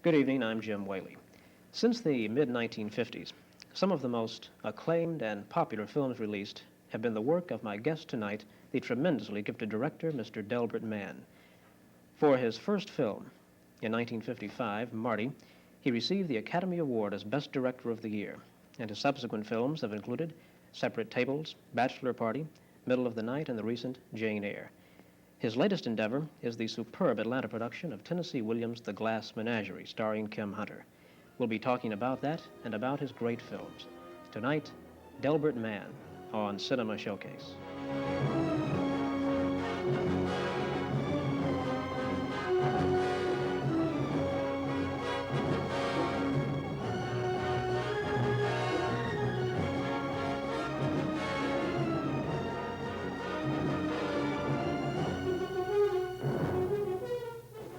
Good evening, I'm Jim Whaley. Since the mid-1950s, some of the most acclaimed and popular films released have been the work of my guest tonight, the tremendously gifted director, Mr. Delbert Mann. For his first film, in 1955, Marty, he received the Academy Award as Best Director of the Year, and his subsequent films have included Separate Tables, Bachelor Party, Middle of the Night, and the recent Jane Eyre. His latest endeavor is the superb Atlanta production of Tennessee Williams' The Glass Menagerie, starring Kim Hunter. We'll be talking about that and about his great films. Tonight, Delbert Mann on Cinema Showcase.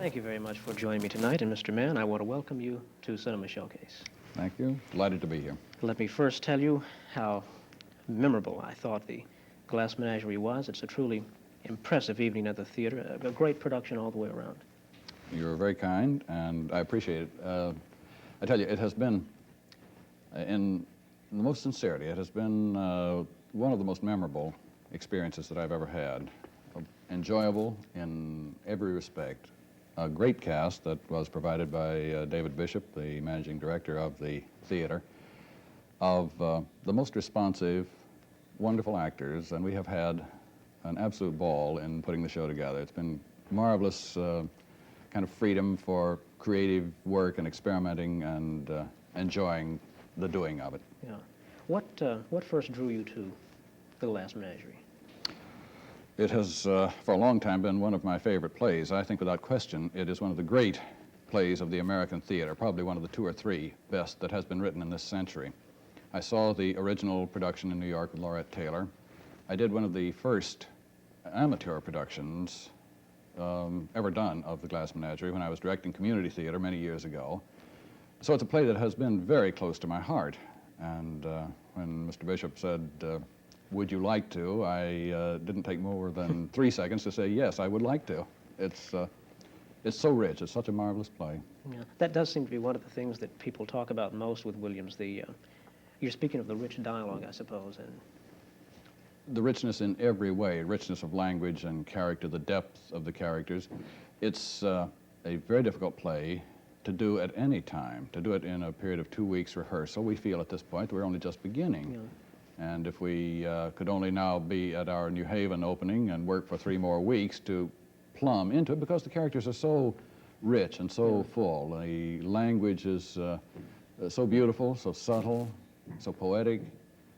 Thank you very much for joining me tonight, and Mr. Mann, I want to welcome you to Cinema Showcase. Thank you. Delighted to be here. Let me first tell you how memorable I thought the Glass Menagerie was. It's a truly impressive evening at the theater, a great production all the way around. You're very kind, and I appreciate it. I tell you, it has been, in the most sincerity, it has been one of the most memorable experiences that I've ever had. Enjoyable in every respect. A great cast that was provided by David Bishop, the managing director of the theater, of the most responsive, wonderful actors, and we have had an absolute ball in putting the show together. It's been marvelous kind of freedom for creative work and experimenting and enjoying the doing of it. Yeah. What first drew you to The Glass Menagerie? It has, for a long time, been one of my favorite plays. I think, without question, it is one of the great plays of the American theater, probably one of the two or three best that has been written in this century. I saw the original production in New York with Laurette Taylor. I did one of the first amateur productions ever done of The Glass Menagerie when I was directing community theater many years ago. So it's a play that has been very close to my heart. And when Mr. Bishop said, would you like to? I didn't take more than 3 seconds to say, yes, I would like to. It's so rich. It's such a marvelous play. Yeah, that does seem to be one of the things that people talk about most with Williams. You're speaking of the rich dialogue, I suppose. And the richness in every way, richness of language and character, the depth of the characters. It's a very difficult play to do at any time, to do it in a period of 2 weeks rehearsal. We feel at this point we're only just beginning. Yeah. And if we could only now be at our New Haven opening and work for 3 more weeks to plumb into it, because the characters are so rich and so full. The language is so beautiful, so subtle, so poetic.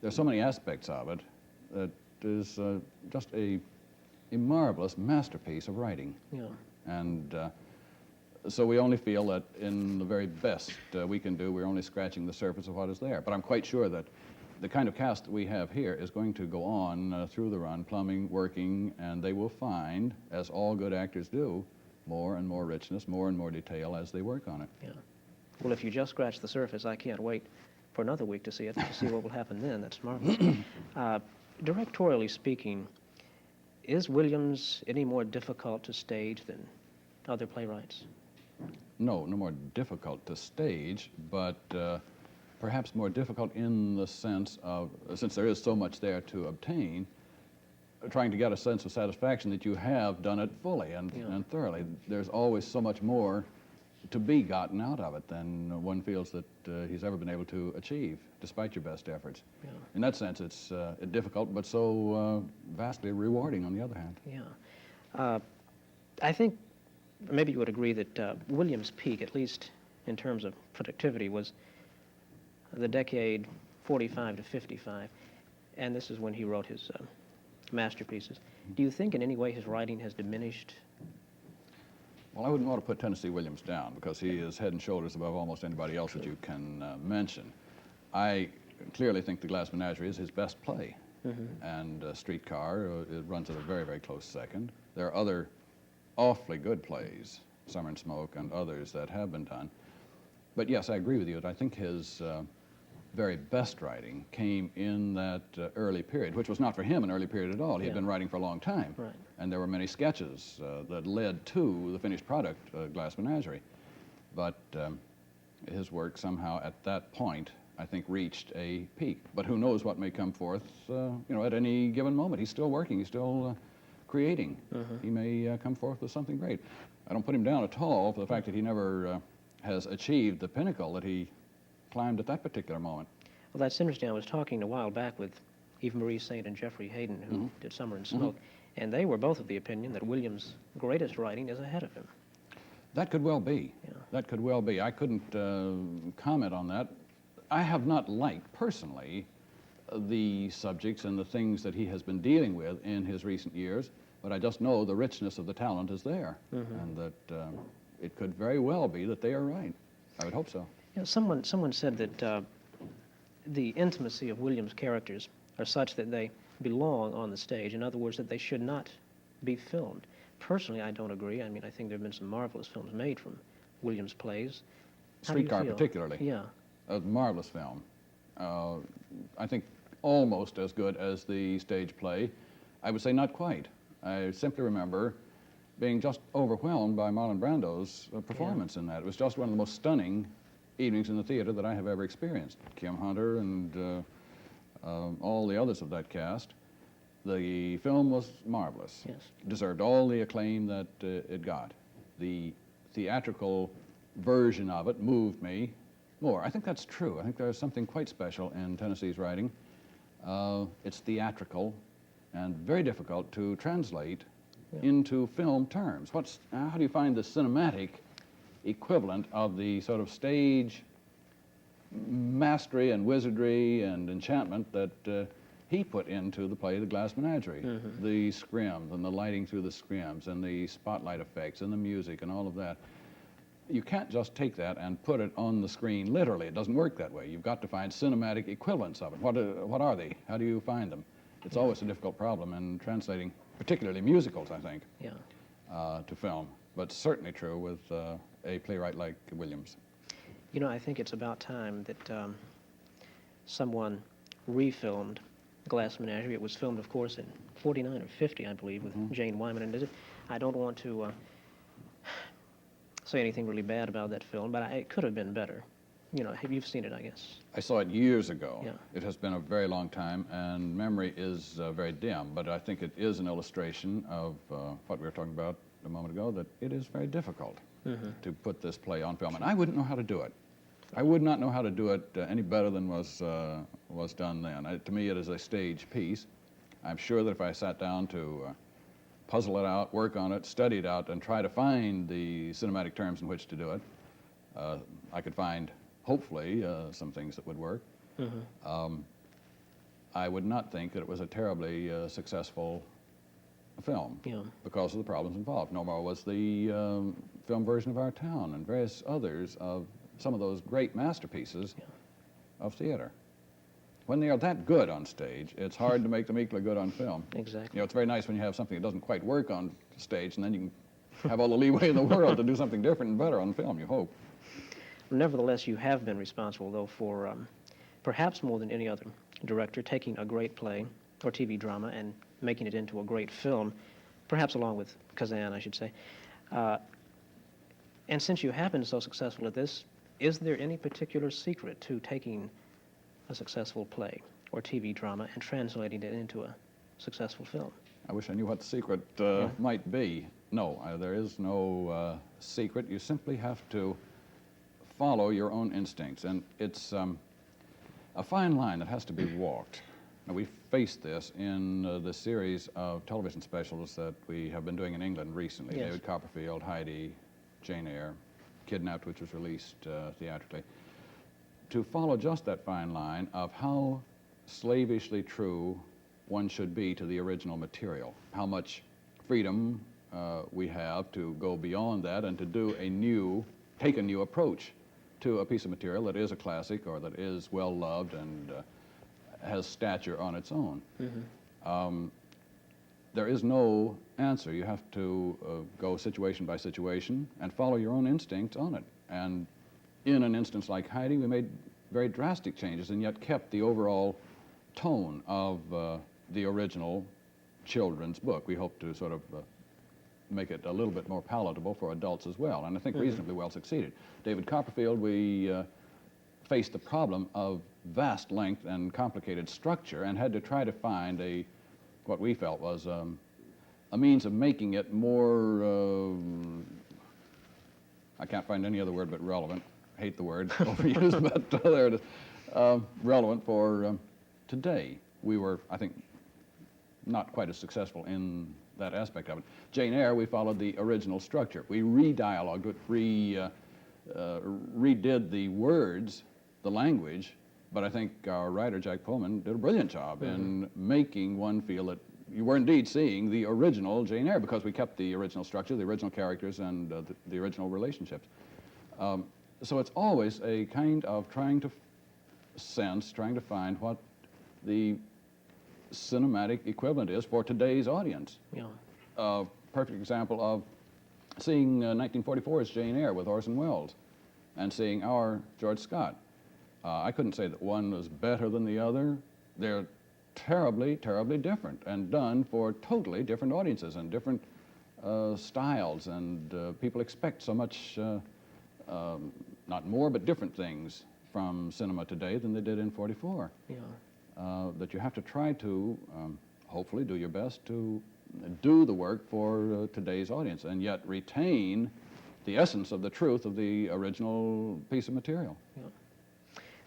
There's so many aspects of it that is just a marvelous masterpiece of writing. Yeah. And so we only feel that in the very best we can do, we're only scratching the surface of what is there. But I'm quite sure that the kind of cast that we have here is going to go on through the run, plumbing, working, and they will find, as all good actors do, more and more richness, more and more detail as they work on it. Yeah. Well, if you just scratch the surface, I can't wait for another week to see it, to see what will happen then. That's marvelous. Directorially speaking, is Williams any more difficult to stage than other playwrights? No more difficult to stage, but perhaps more difficult in the sense of, since there is so much there to obtain, trying to get a sense of satisfaction that you have done it fully and thoroughly. There's always so much more to be gotten out of it than one feels that he's ever been able to achieve, despite your best efforts. Yeah. In that sense, it's difficult, but so vastly rewarding on the other hand. Yeah. I think maybe you would agree that Williams' peak, at least in terms of productivity, was the decade 45 to 55, and this is when he wrote his masterpieces. Do you think in any way his writing has diminished? Well, I wouldn't want to put Tennessee Williams down because he is head and shoulders above almost anybody else that you can mention. I clearly think The Glass Menagerie is his best play, and Streetcar it runs at a very, very close second. There are other awfully good plays, Summer and Smoke and others that have been done. But yes, I agree with you. I think his very best writing came in that early period, which was not for him an early period at all. He had been writing for a long time. Right. And there were many sketches that led to the finished product, Glass Menagerie. But his work somehow at that point, I think, reached a peak. But who knows what may come forth, at any given moment. He's still working. He's still creating. He may come forth with something great. I don't put him down at all for the fact that he never has achieved the pinnacle that he climbed at that particular moment. Well, that's interesting. I was talking a while back with Eva Marie Saint and Jeffrey Hayden, who did Summer and Smoke, and they were both of the opinion that Williams' greatest writing is ahead of him. That could well be. Yeah. That could well be. I couldn't comment on that. I have not liked, personally, the subjects and the things that he has been dealing with in his recent years, but I just know the richness of the talent is there, and that it could very well be that they are right. I would hope so. You know, someone said that the intimacy of Williams' characters are such that they belong on the stage. In other words, that they should not be filmed. Personally, I don't agree. I mean, I think there have been some marvelous films made from Williams' plays. How do you Streetcar feel? particularly. Yeah. A marvelous film. I think almost as good as the stage play. I would say not quite. I simply remember being just overwhelmed by Marlon Brando's performance in that. It was just one of the most stunning evenings in the theater that I have ever experienced. Kim Hunter and all the others of that cast. The film was marvelous. Yes. Deserved all the acclaim that it got. The theatrical version of it moved me more. I think that's true. I think there's something quite special in Tennessee's writing. It's theatrical and very difficult to translate into film terms. How do you find the cinematic equivalent of the sort of stage mastery and wizardry and enchantment that he put into the play The Glass Menagerie? The scrims and the lighting through the scrims and the spotlight effects and the music and all of that. You can't just take that and put it on the screen literally. It doesn't work that way. You've got to find cinematic equivalents of it. What are they? How do you find them? It's always a difficult problem in translating, particularly musicals, I think, to film. But certainly true with a playwright like Williams. You know, I think it's about time that someone refilmed Glass Menagerie. It was filmed, of course, in 49 or 50, I believe, with Jane Wyman. And I don't want to say anything really bad about that film, but it could have been better. You know, you've seen it, I guess. I saw it years ago. Yeah. It has been a very long time, and memory is very dim, but I think it is an illustration of what we were talking about a moment ago, that it is very difficult to put this play on film. And I wouldn't know how to do it. I would not know how to do it any better than was done then. To me, it is a stage piece. I'm sure that if I sat down to puzzle it out, work on it, study it out, and try to find the cinematic terms in which to do it, I could find, hopefully, some things that would work. I would not think that it was a terribly successful film because of the problems involved. No more was the film version of Our Town and various others of some of those great masterpieces of theater. When they are that good on stage, it's hard to make them equally good on film. Exactly. You know, it's very nice when you have something that doesn't quite work on stage, and then you can have all the leeway in the world to do something different and better on film, you hope. Nevertheless, you have been responsible, though, for perhaps more than any other director, taking a great play or TV drama and making it into a great film, perhaps along with Kazan, I should say. And since you have been so successful at this, is there any particular secret to taking a successful play or TV drama and translating it into a successful film? I wish I knew what the secret might be. No, there is no secret. You simply have to follow your own instincts, and it's a fine line that has to be walked. Now, we faced this in the series of television specials that we have been doing in England recently. Yes. David Copperfield, Heidi, Jane Eyre, Kidnapped, which was released theatrically. To follow just that fine line of how slavishly true one should be to the original material, how much freedom we have to go beyond that and to do take a new approach to a piece of material that is a classic or that is well loved and has stature on its own. There is no answer. You have to go situation by situation and follow your own instincts on it. And in an instance like Heidi, we made very drastic changes and yet kept the overall tone of the original children's book. We hope to sort of make it a little bit more palatable for adults as well, and I think reasonably well succeeded. David Copperfield, we faced the problem of vast length and complicated structure and had to try to find what we felt was a means of making it more, I can't find any other word but relevant. Hate the word, overused, but there it is. Relevant for today. We were, I think, not quite as successful in that aspect of it. Jane Eyre, we followed the original structure. We re-dialogued it, redid the words, the language, but I think our writer, Jack Pullman, did a brilliant job in making one feel that you were indeed seeing the original Jane Eyre, because we kept the original structure, the original characters, and the original relationships. So it's always a kind of trying to find what the cinematic equivalent is for today's audience. Yeah. Perfect example of seeing 1944's Jane Eyre with Orson Welles and seeing our George Scott. I couldn't say that one was better than the other. They're terribly, terribly different and done for totally different audiences and different styles, and people expect so much, not more, but different things from cinema today than they did in '44. Yeah. That you have to try to, hopefully, do your best to do the work for today's audience and yet retain the essence of the truth of the original piece of material. Yeah.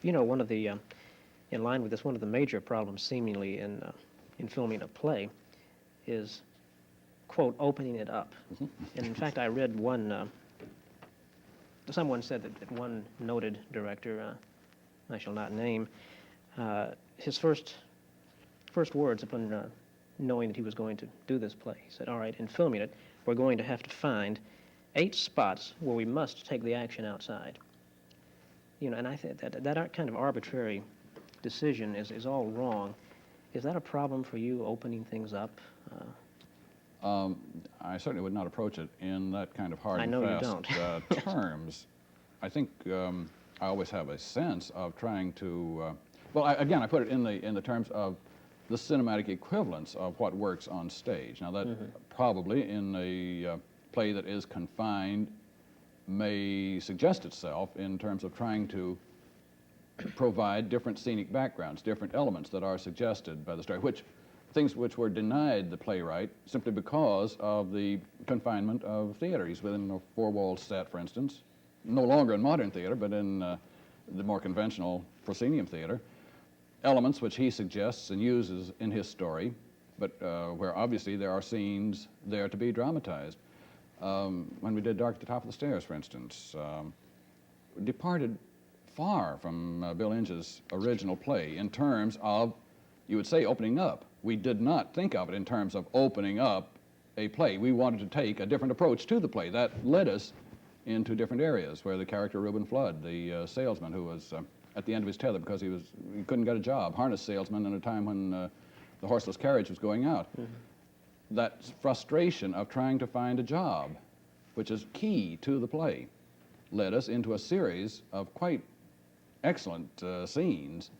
You know, one of the, in line with this, one of the major problems seemingly in filming a play is, quote, opening it up. And in fact, I read one, someone said that one noted director, I shall not name, his first words upon knowing that he was going to do this play, he said, all right, in filming it, we're going to have to find 8 spots where we must take the action outside. You know, and I think that kind of arbitrary decision is all wrong. Is that a problem for you, opening things up? I certainly would not approach it in that kind of hard I and know you fast don't. terms. I think I always have a sense of trying to, again, I put it in the terms of the cinematic equivalence of what works on stage. Now that probably in a play that is confined may suggest itself in terms of trying to provide different scenic backgrounds, different elements that are suggested by the story, things which were denied the playwright simply because of the confinement of theater. He's within a 4-wall set, for instance, no longer in modern theater, but in the more conventional proscenium theater, elements which he suggests and uses in his story, but where obviously there are scenes there to be dramatized. When we did Dark at the Top of the Stairs, for instance, departed far from Bill Inge's original play in terms of, you would say, opening up. We did not think of it in terms of opening up a play. We wanted to take a different approach to the play. That led us into different areas where the character Reuben Flood, the salesman who was at the end of his tether because he couldn't get a job, harness salesman in a time when the horseless carriage was going out. That frustration of trying to find a job, which is key to the play, led us into a series of quite excellent scenes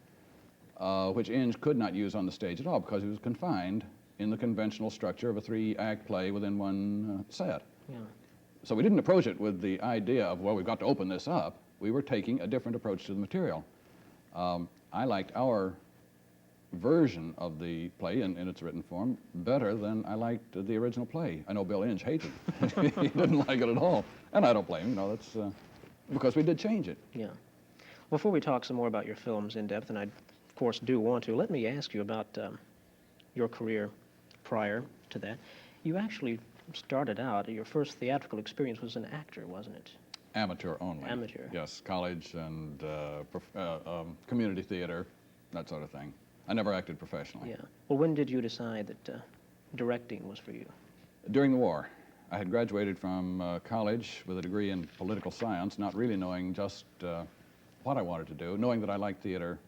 which Inge could not use on the stage at all because he was confined in the conventional structure of a 3-act play within one set. Yeah. So we didn't approach it with the idea of, well, we've got to open this up. We were taking a different approach to the material. I liked our version of the play in its written form better than I liked the original play. I know Bill Inge hated it. He didn't like it at all. And I don't blame him, you know, that's because we did change it. Yeah. Before we talk some more about your films in depth, and I, of course, do want to, let me ask you about your career prior to that. You actually started out, your first theatrical experience was an actor, wasn't it? Amateur only. Amateur. Yes, college and community theater, that sort of thing. I never acted professionally. Yeah. Well, when did you decide that directing was for you? During the war. I had graduated from college with a degree in political science, not really knowing just what I wanted to do, knowing that I liked theater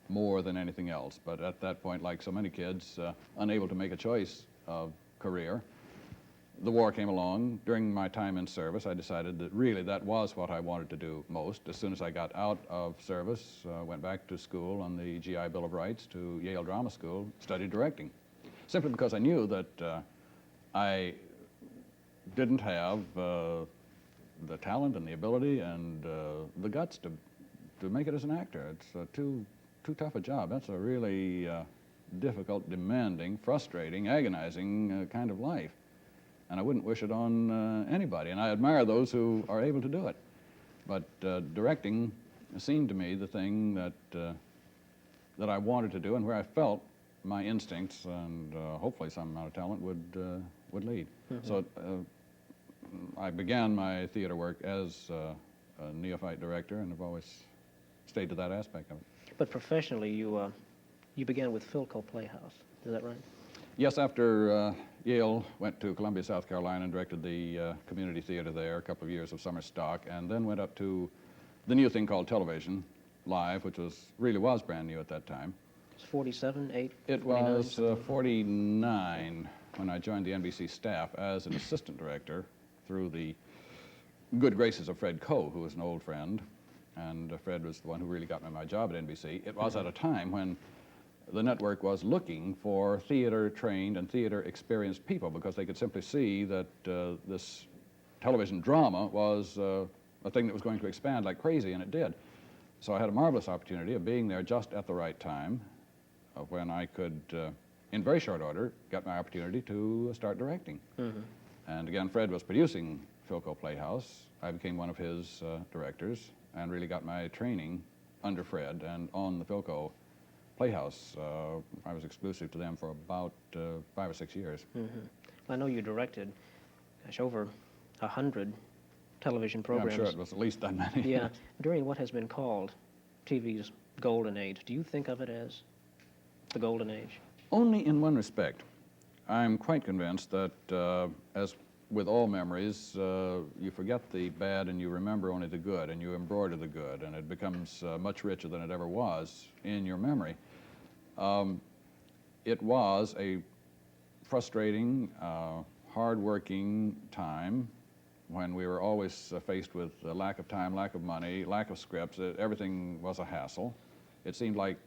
more than anything else. But at that point, like so many kids, unable to make a choice of career, the war came along. During my time in service, I decided that really that was what I wanted to do most. As soon as I got out of service, went back to school on the GI Bill of Rights to Yale Drama School, studied directing. Simply because I knew that I didn't have the talent and the ability and the guts to make it as an actor. It's too tough a job. That's a really difficult, demanding, frustrating, agonizing kind of life. And I wouldn't wish it on anybody. And I admire those who are able to do it. But directing seemed to me the thing that I wanted to do, and where I felt my instincts and hopefully some amount of talent would lead. Mm-hmm. So I began my theater work as a neophyte director, and have always stayed to that aspect of it. But professionally, you began with Philco Playhouse. Is that right? Yes, after Yale, went to Columbia, South Carolina, and directed the community theater there, a couple of years of summer stock, and then went up to the new thing called television, live, which really was brand new at that time. It was 47, 8? It was 49 when I joined the NBC staff as an assistant director through the good graces of Fred Coe, who was an old friend, and Fred was the one who really got me my job at NBC. It was at a time when the network was looking for theater-trained and theater-experienced people, because they could simply see that this television drama was a thing that was going to expand like crazy, and it did. So I had a marvelous opportunity of being there just at the right time, when I could, in very short order, get my opportunity to start directing. Mm-hmm. And again, Fred was producing Philco Playhouse. I became one of his directors and really got my training under Fred and on the Philco Playhouse. I was exclusive to them for about 5 or 6 years. Mm-hmm. I know you directed, gosh, over 100 television programs. Yeah, I'm sure it was at least that many. Yeah, during what has been called TV's golden age. Do you think of it as the golden age? Only in one respect. I'm quite convinced that, as with all memories, you forget the bad and you remember only the good, and you embroider the good, and it becomes much richer than it ever was in your memory. It was a frustrating, hard-working time when we were always faced with a lack of time, lack of money, lack of scripts. Everything was a hassle. It seemed like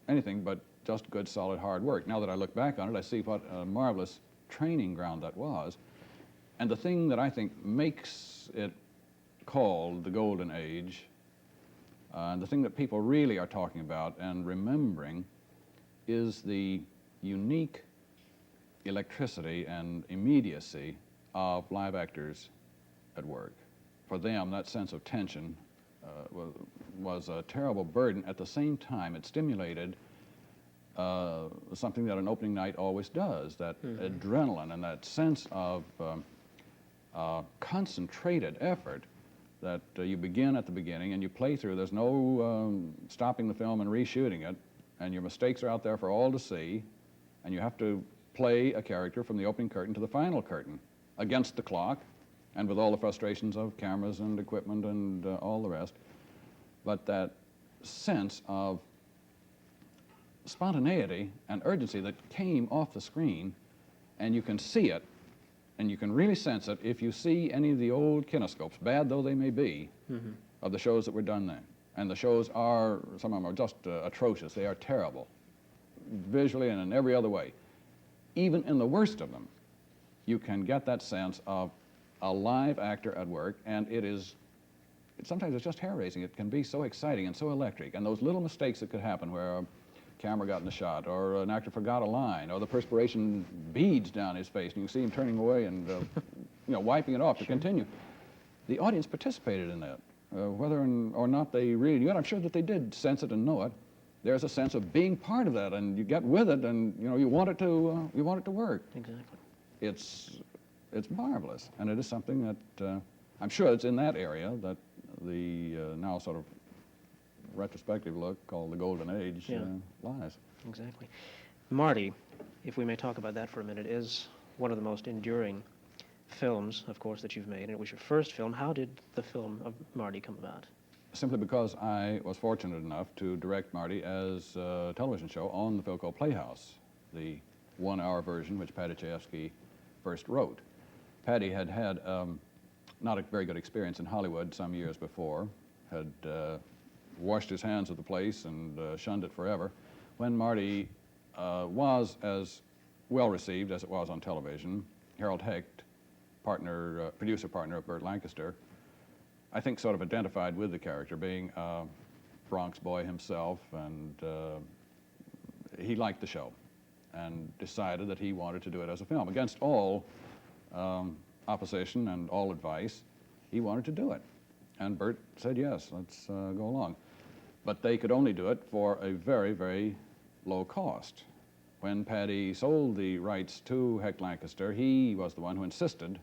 anything but just good, solid, hard work. Now that I look back on it, I see what a marvelous training ground that was. And the thing that I think makes it called the golden age, and the thing that people really are talking about and remembering, is the unique electricity and immediacy of live actors at work. For them, that sense of tension was a terrible burden. At the same time, it stimulated something that an opening night always does, that adrenaline and that sense of concentrated effort that you begin at the beginning and you play through. There's no stopping the film and reshooting it, and your mistakes are out there for all to see, and you have to play a character from the opening curtain to the final curtain against the clock and with all the frustrations of cameras and equipment and all the rest. But that sense of spontaneity and urgency that came off the screen, and you can see it, and you can really sense it if you see any of the old kinescopes, bad though they may be, of the shows that were done then. And the shows are, some of them are just atrocious. They are terrible, visually and in every other way. Even in the worst of them, you can get that sense of a live actor at work, and sometimes it's just hair-raising. It can be so exciting and so electric, and those little mistakes that could happen where a camera got in the shot, or an actor forgot a line, or the perspiration beads down his face, and you see him turning away and wiping it off to continue. The audience participated in that, whether or not they really knew it. I'm sure that they did sense it and know it. There's a sense of being part of that, and you get with it, and you want it to work. Exactly. It's marvelous, and it is something that I'm sure it's in that area that the now sort of retrospective look called the golden age lies. Exactly. Marty, if we may talk about that for a minute, is one of the most enduring films, of course, that you've made, and it was your first film. How did the film of Marty come about? Simply because I was fortunate enough to direct Marty as a television show on the Philco Playhouse, the one-hour version which Patty Chayefsky first wrote. Patty had had not a very good experience in Hollywood some years before, had washed his hands of the place and shunned it forever. When Marty was as well received as it was on television, Harold Hecht producer partner of Burt Lancaster, I think sort of identified with the character, being a Bronx boy himself, and he liked the show and decided that he wanted to do it as a film. Against all opposition and all advice, he wanted to do it. And Burt said, yes, let's go along. But they could only do it for a very, very low cost. When Patty sold the rights to Heck Lancaster, he was the one who insisted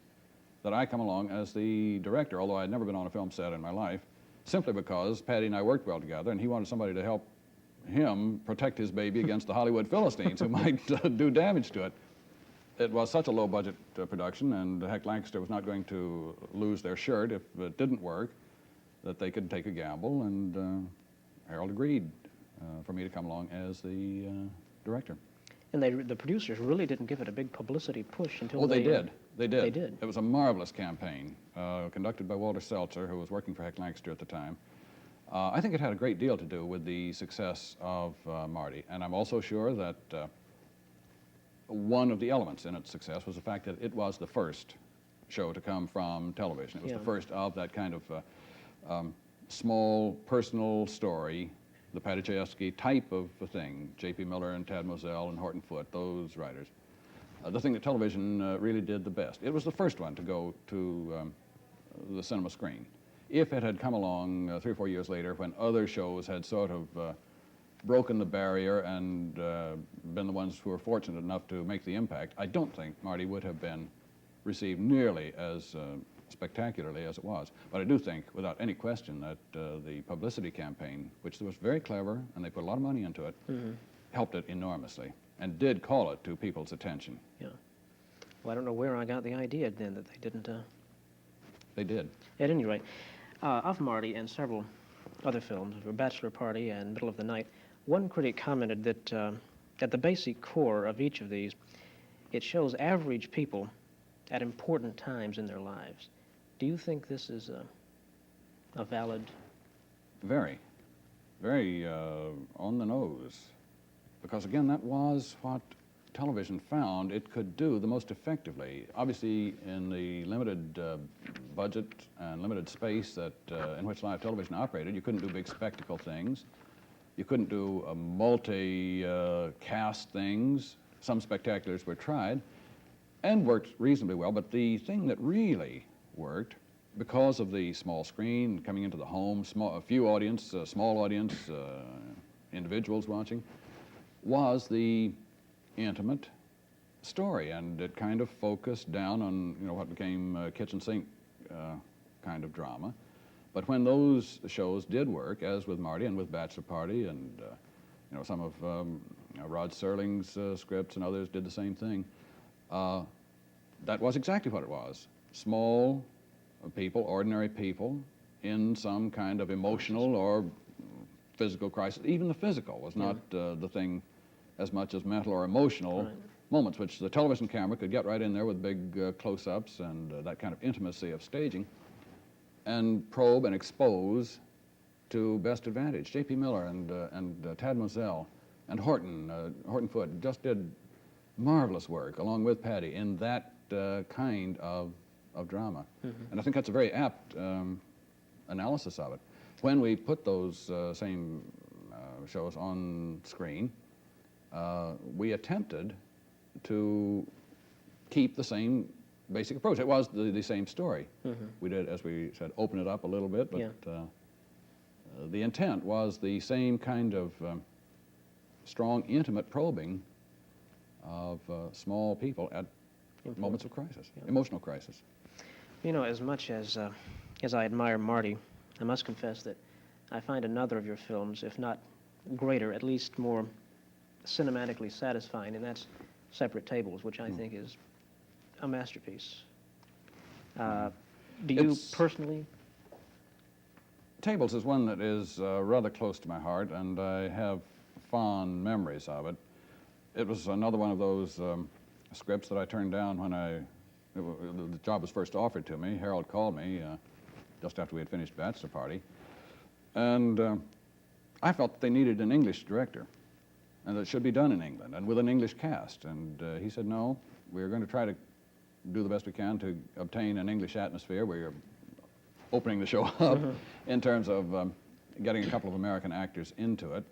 that I come along as the director, although I had never been on a film set in my life, simply because Patty and I worked well together, and he wanted somebody to help him protect his baby against the Hollywood Philistines who might do damage to it. It was such a low-budget production, and Heck Lancaster was not going to lose their shirt if it didn't work, that they could take a gamble, and Harold agreed for me to come along as the director. And the producers really didn't give it a big publicity push until they did. They did. They did. It was a marvelous campaign conducted by Walter Seltzer, who was working for Heck Lancaster at the time. I think it had a great deal to do with the success of Marty, and I'm also sure that one of the elements in its success was the fact that it was the first show to come from television. It was the first of that kind of small, personal story, the Patty Chayefsky type of a thing, J.P. Miller and Tad Moselle and Horton Foote, those writers. The thing that television really did the best. It was the first one to go to the cinema screen. If it had come along 3 or 4 years later, when other shows had sort of broken the barrier and been the ones who were fortunate enough to make the impact, I don't think Marty would have been received nearly as spectacularly as it was. But I do think, without any question, that the publicity campaign, which was very clever, and they put a lot of money into it, helped it enormously, and did call it to people's attention. Yeah. Well, I don't know where I got the idea then that they didn't... They did. At any rate, of Marty and several other films, Bachelor Party and Middle of the Night, one critic commented that at the basic core of each of these, it shows average people at important times in their lives. Do you think this is a valid... Very, very on the nose. Because, again, that was what television found it could do the most effectively. Obviously, in the limited budget and limited space that in which live television operated, you couldn't do big spectacle things. You couldn't do multi-cast things. Some spectaculars were tried and worked reasonably well, but the thing that really worked, because of the small screen coming into the home, a few audience, small audience, individuals watching, was the intimate story, and it kind of focused down on what became kitchen sink kind of drama. But when those shows did work, as with Marty and with Bachelor Party, and some of Rod Serling's scripts and others did the same thing, that was exactly what it was. Small people, ordinary people, in some kind of emotional or physical crisis. Even the physical was not the thing as much as mental or emotional moments, which the television camera could get right in there with big close-ups and that kind of intimacy of staging, and probe and expose to best advantage. J.P. Miller and Tad Moselle and Horton Foote just did marvelous work, along with Patty, in that kind of drama. And I think that's a very apt analysis of it. When we put those same shows on screen, we attempted to keep the same basic approach. It was the same story. We did, as we said, open it up a little bit, but the intent was the same kind of strong, intimate probing of small people at moments of crisis, emotional crisis. As much as I admire Marty, I must confess that I find another of your films, if not greater, at least more cinematically satisfying, and that's Separate Tables, which I think is a masterpiece. Do you personally? Tables is one that is rather close to my heart, and I have fond memories of it. It was another one of those scripts that I turned down when the job was first offered to me. Harold called me just after we had finished Bachelor Party, and I felt that they needed an English director, and that it should be done in England and with an English cast. And he said, no, we're going to try to do the best we can to obtain an English atmosphere where you're opening the show up in terms of getting a couple of American actors into it.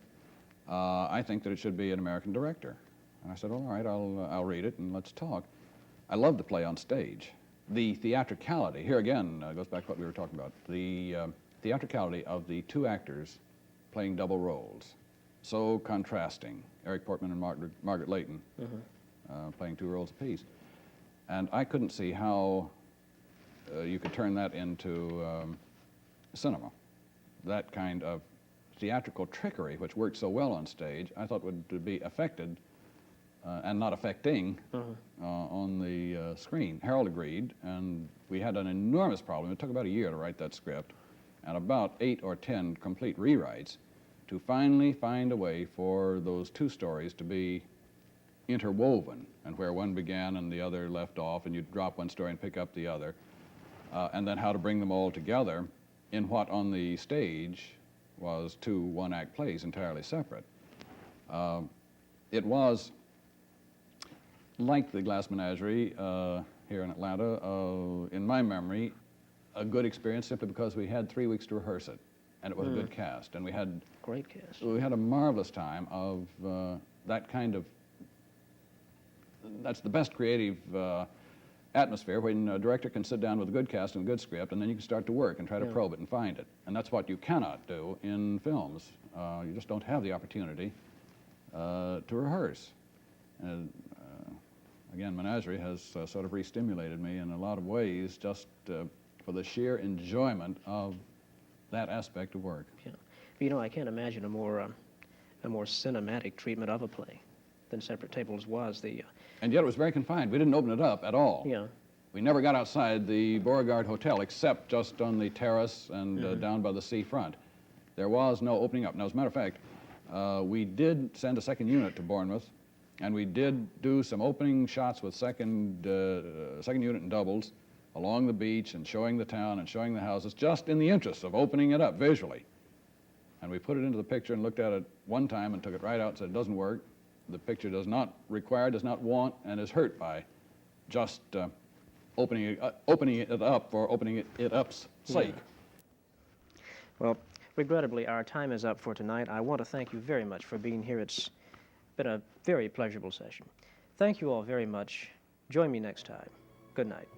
I think that it should be an American director. And I said, well, all right, I'll read it and let's talk. I love to play on stage. The theatricality, here again, goes back to what we were talking about, the theatricality of the two actors playing double roles, so contrasting. Eric Portman and Margaret Leighton playing two roles apiece. And I couldn't see how you could turn that into cinema. That kind of theatrical trickery, which worked so well on stage, I thought would be affected and not affecting on the screen. Harold agreed, and we had an enormous problem. It took about a year to write that script, and about 8 or 10 complete rewrites to finally find a way for those two stories to be interwoven, and where one began and the other left off, and you'd drop one story and pick up the other, and then how to bring them all together in what on the stage was two one-act plays entirely separate. It was, like the Glass Menagerie here in Atlanta, in my memory, a good experience simply because we had 3 weeks to rehearse it, and it was a good cast, and we had Great cast. We had a marvelous time of that kind of. That's the best creative atmosphere when a director can sit down with a good cast and a good script, and then you can start to work and try to probe it and find it. And that's what you cannot do in films. You just don't have the opportunity to rehearse. And again, Menagerie has sort of re-stimulated me in a lot of ways, just for the sheer enjoyment of that aspect of work. Yeah. You know, I can't imagine a more cinematic treatment of a play than Separate Tables was. And yet it was very confined. We didn't open it up at all. Yeah. We never got outside the Beauregard Hotel except just on the terrace and down by the seafront. There was no opening up. Now, as a matter of fact, we did send a second unit to Bournemouth, and we did do some opening shots with second unit and doubles along the beach and showing the town and showing the houses, just in the interest of opening it up visually. And we put it into the picture and looked at it one time and took it right out and said, it doesn't work. The picture does not require, does not want, and is hurt by just opening it up for opening it up's sake. Yeah. Well, regrettably, our time is up for tonight. I want to thank you very much for being here. It's been a very pleasurable session. Thank you all very much. Join me next time. Good night.